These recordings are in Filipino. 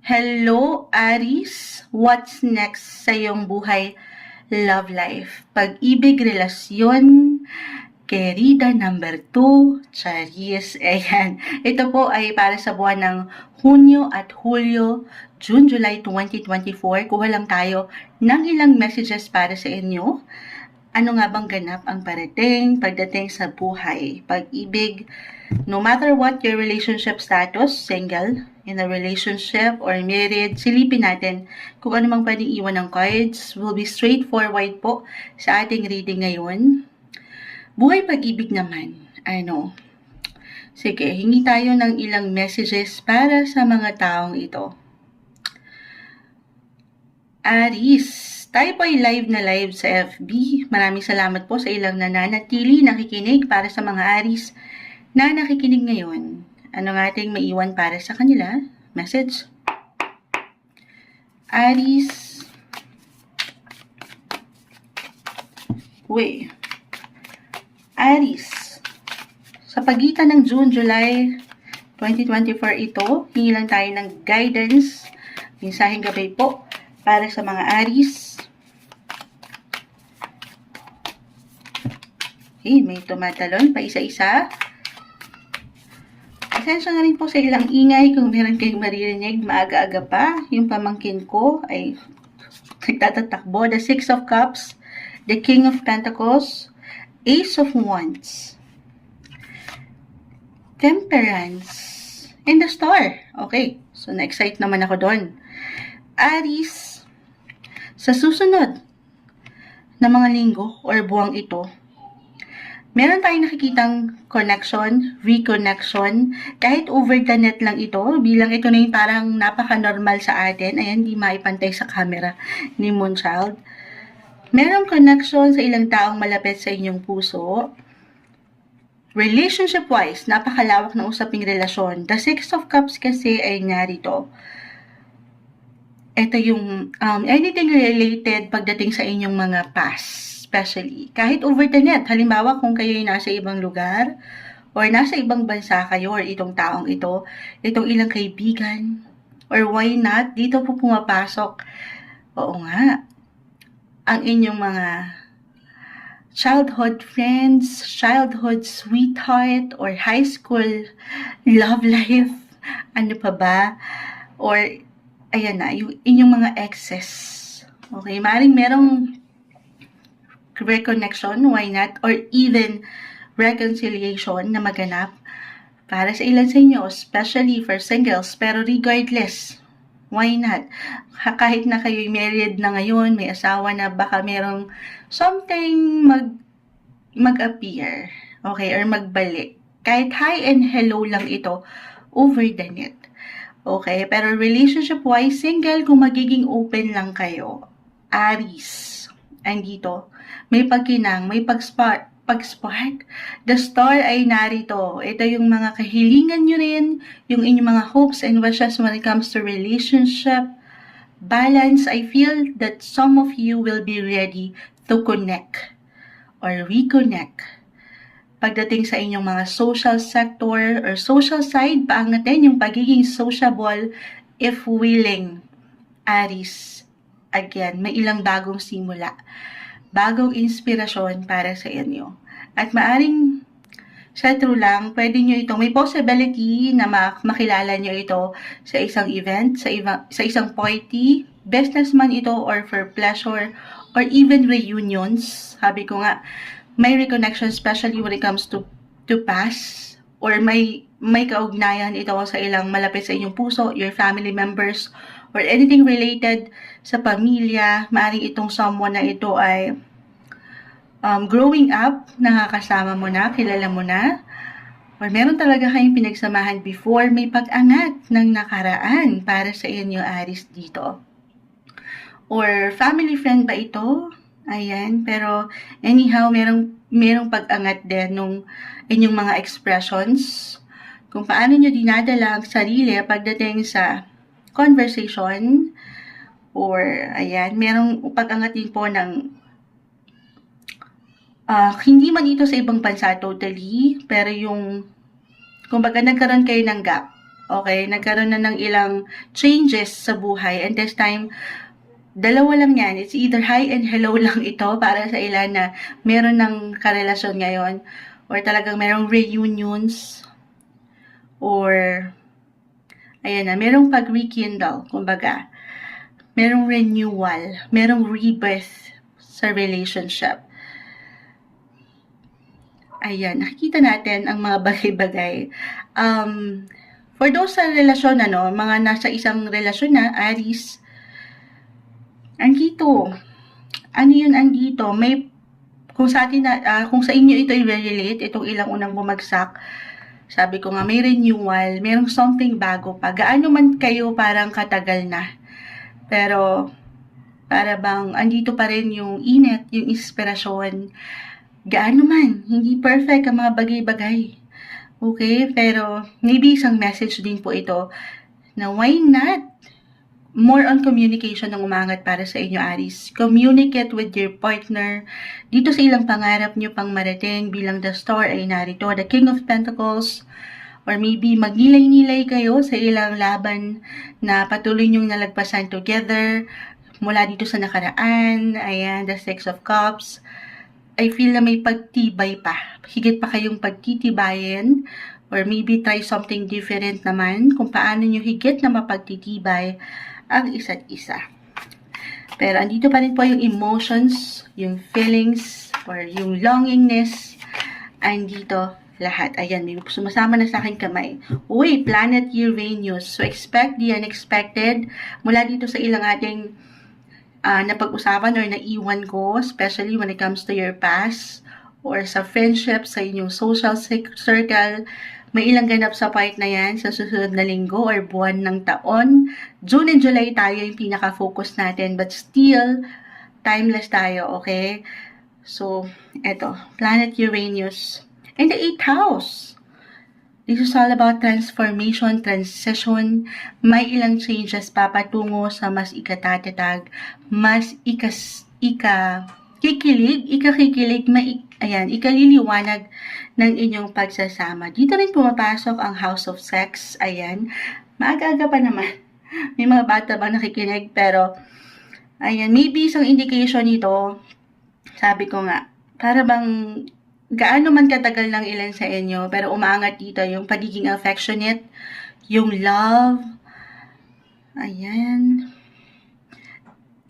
Hello, Aries. What's next sa iyong buhay, love life? Pag-ibig, relasyon, querida number 2, Charis. Ayan. Ito po ay para sa buwan ng Hunyo at Hulyo, June, July 2024. Kuha lang tayo ng ilang messages para sa inyo. Ano nga bang ganap ang parating pagdating sa buhay, pag-ibig, no matter what your relationship status, single, in a relationship, or married, silipin natin kung ano mang pwedeng iwan ng cards. Will be straightforward po sa ating reading ngayon. Buhay pag-ibig naman, sige, hingi tayo ng ilang messages para sa mga taong ito. Aries, tayo po ay live na live sa FB. Maraming salamat po sa ilang nananatili, nakikinig para sa mga Aries na nakikinig ngayon. Ano nga ating maiwan para sa kanila? Message. Aries. Aries. Sa pagitan ng June, July 2024 ito, hingi lang tayo ng guidance, mensaheng gabay po para sa mga Aries. Okay, may tumatalon pa isa-isa. Pasensya na rin po sa ilang ingay kung meron kayong maririnig maaga-aga pa. Yung pamangkin ko ay nagtatatakbo. The Six of Cups, the King of Pentacles, Ace of Wands, Temperance, and the Star. Okay, so na-excite naman ako doon. Aries, sa susunod na mga linggo or buwang ito, meron tayong nakikitang connection, reconnection, kahit over the net lang ito, bilang ito na yung parang napaka-normal sa atin. Ayan, di maipantay sa camera ni Moonchild. Merong connection sa ilang taong malapit sa inyong puso. Relationship-wise, napakalawak na usaping relasyon. The Six of Cups kasi ay narito. Ito yung anything related pagdating sa inyong mga past. Especially, kahit over the net, halimbawa kung kayo ay nasa ibang lugar, or nasa ibang bansa kayo, or itong taong ito, itong ilang kaibigan, or why not, dito po pumapasok, oo nga, ang inyong mga childhood friends, childhood sweetheart, or high school love life, ano pa ba, or, ayan na, yung inyong mga exes. Okay, maaaring merong reconnection, why not? Or even reconciliation na maganap para sa ilan sa inyo, especially for singles. Pero regardless, why not? Kahit na kayo'y married na ngayon, may asawa na, baka merong something mag-appear, okay, or magbalik. Kahit hi and hello lang ito over the net. Okay, pero relationship-wise, single, kung magiging open lang kayo, Aries, andito, may pagkinang, may pag-spark. The Star ay narito. Ito yung mga kahilingan nyo rin, yung inyong mga hopes and wishes when it comes to relationship, balance. I feel that some of you will be ready to connect or reconnect. Pagdating sa inyong mga social sector or social side, paangatin yung pagiging sociable if willing. Aries, again, may ilang bagong simula, bagong inspirasyon para sa inyo. At maaring sa true lang, pwede nyo ito, may possibility na makilala nyo ito sa isang event, sa isang party, business man ito or for pleasure, or even reunions. Sabi ko nga, may reconnection especially when it comes to past, or may kaugnayan ito sa ilang malapit sa inyong puso, your family members, or anything related sa pamilya. Maaaring itong someone na ito ay growing up, nakakasama mo na, kilala mo na, or meron talaga kayong pinagsamahan before, may pag-angat ng nakaraan para sa inyo, Aries, dito. Or family friend ba ito? Ayan, pero anyhow, merong pag-angat din nung inyong mga expressions, kung paano nyo dinadala ang sarili pagdating sa conversation, or ayan, merong pag-angat din po ng hindi man ito sa ibang bansa totally, pero yung kumbaga nagkaroon kayo ng gap Okay, nagkaroon na ng ilang changes sa buhay, and this time, dalawa lang yan. It's either hi and hello lang ito para sa ilan na meron ng karelasyon ngayon, or talagang merong reunions, or ayan na, merong pag-rekindle, kumbaga. Merong renewal, merong rebirth sa relationship. Ayan, nakikita natin ang mga bagay-bagay. For those sa relasyon, mga nasa isang relasyon na, Aries, andito. Ano yun andito? May, kung sa atin kung sa inyo ito i-relate, itong ilang unang bumagsak, sabi ko nga, may renewal, merong something bago pa. Gaano man kayo parang katagal na. Pero, para bang andito pa rin yung init, yung inspirasyon. Gaano man, hindi perfect ang mga bagay-bagay. Okay? Pero, maybe isang message din po ito na why not more on communication ang umangat para sa inyo, Aries. Communicate with your partner. Dito sa ilang pangarap nyo pang marating bilang the star ay narito, the King of Pentacles. Or maybe magnilay-nilay kayo sa ilang laban na patuloy nyong nalagpasan together mula dito sa nakaraan. Ayan, the Six of Cups. I feel na may pagtibay pa. Higit pa kayong pagtitibayin. Or maybe try something different naman kung paano nyo higit na mapagtitibay ang isa't isa. Pero andito pa rin po yung emotions, yung feelings, or yung longingness. Andito lahat. Ayan, may sumasama na sa aking kamay. Uy, planet Uranus. So, expect the unexpected mula dito sa ilang ating napag-usapan or naiwan ko, especially when it comes to your past or sa friendship, sa inyong social circle. May ilang ganap sa part na yan sa susunod na linggo or buwan ng taon. June and July tayo yung pinaka-focus natin, but still, timeless tayo, okay? So, eto, planet Uranus. And the 8th house. This is all about transformation, transition. May ilang changes papatungo sa mas ikatatag, mas ikakikilig, ikaliliwanag ng inyong pagsasama. Dito rin pumapasok ang House of Sex. Ayan, maaga-aga pa naman. May mga bata bang nakikinig, pero ayan, maybe isang indication nito, sabi ko nga, para bang gaano man katagal ng ilan sa inyo, pero umaangat dito yung pagiging affectionate, yung love, ayan,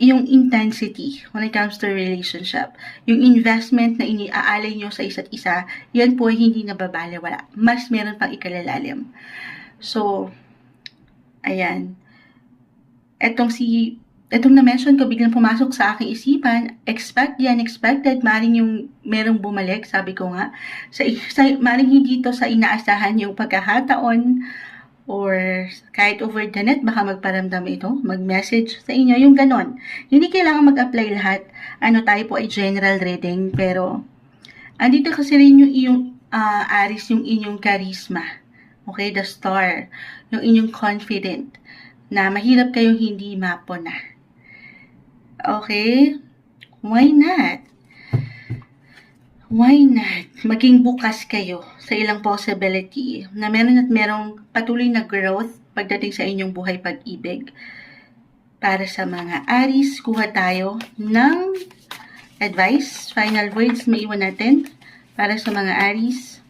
yung intensity when it comes to relationship, yung investment na iniaalay nyo sa isa't isa, yan po hindi nababaliwala. Mas meron pang ikalalalim. So, ayan, Itong na-mention ko, biglang pumasok sa aking isipan, expect the unexpected, maring yung merong bumalik, sabi ko nga, maring hindi ito sa inaasahan yung pagkakataon, or kahit over the net, baka magparamdam ito, mag-message sa inyo, yung ganon. Hindi kailangan mag-apply lahat, tayo po ay general reading, pero, andito kasi rin yung iyong, Aries, yung inyong charisma, okay, the star, yung inyong confident, na mahirap kayong hindi mapuna. Okay? Why not? Why not? Maging bukas kayo sa ilang possibility na meron at merong patuloy na growth pagdating sa inyong buhay pag-ibig. Para sa mga Aries, kuha tayo ng advice, final words, maiwan natin para sa mga Aries.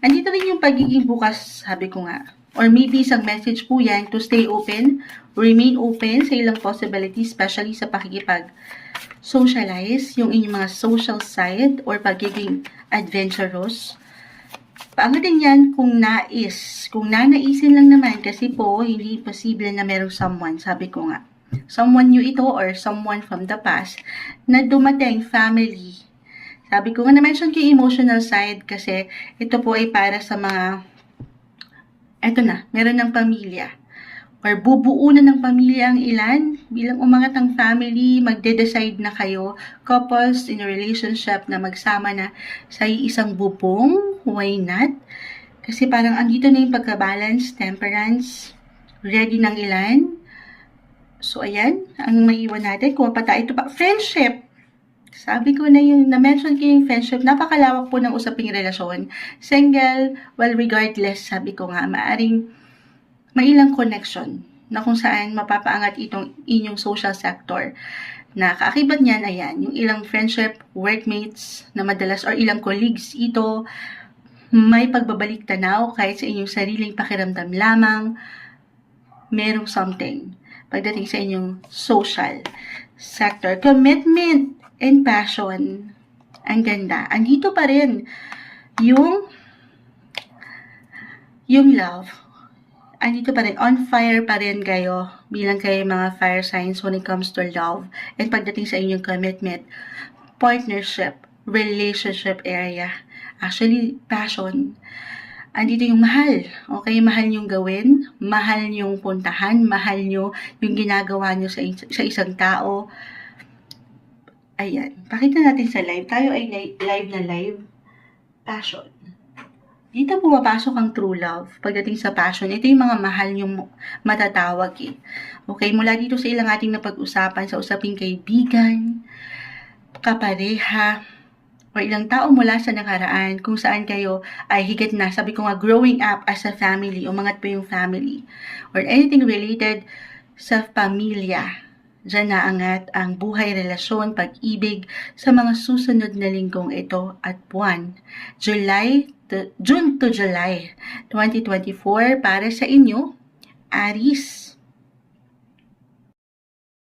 Andito rin yung pagiging bukas, sabi ko nga. Or maybe isang message po yan to stay open, remain open sa ilang possibilities, especially sa pakikipag-socialize, yung inyong mga social side or pagiging adventurous. Paangatin yan kung nais. Kung nanaisin lang naman, kasi po, hindi posible na merong someone, sabi ko nga. Someone new ito or someone from the past na dumating, family. Sabi ko nga, na-mention ko yung emotional side kasi ito po ay para sa mga eto na, meron ng pamilya. Or bubuo na ng pamilya ang ilan. Bilang umangat ang family, magde-decide na kayo. Couples in a relationship na magsama na sa isang bubong. Why not? Kasi parang andito na yung pagka-balance, temperance, ready ng ilan. So, ayan, ang maiwan natin. Kuha pa tayo. Ito pa, friendship. Sabi ko na yung, na-mention ko yung friendship, napakalawak po ng usaping relasyon. Single, well, regardless, sabi ko nga, maaring may ilang connection na kung saan mapapaangat itong inyong social sector. Na kaakibat niyan, ayan, yung ilang friendship, workmates na madalas or ilang colleagues ito, may pagbabalik tanaw kahit sa inyong sariling pakiramdam lamang, merong something pagdating sa inyong social sector. Commitment and passion. Ang ganda. Andito pa rin yung love. Andito pa rin, on fire pa rin kayo bilang kayo mga fire signs when it comes to love and pagdating sa inyong commitment, partnership, relationship area. Actually, passion. Andito yung mahal. Okay, mahal niyong gawin, mahal niyong puntahan, mahal niyo yung ginagawa niyo sa isang tao. Ayan, pakita natin sa live. Tayo ay live na live. Passion. Dito pumapasok ang true love. Pagdating sa passion, ito yung mga mahal yung matatawag eh. Okay, mula dito sa ilang ating napag-usapan sa usaping kaibigan, kapareha, o ilang tao mula sa nakaraan kung saan kayo ay higit na, sabi ko nga, growing up as a family, umangat pa yung family, or anything related sa pamilya. Diyan naangat ang buhay, relasyon, pag-ibig sa mga susunod na linggong ito at buwan. June to July 2024 para sa inyo, Aries.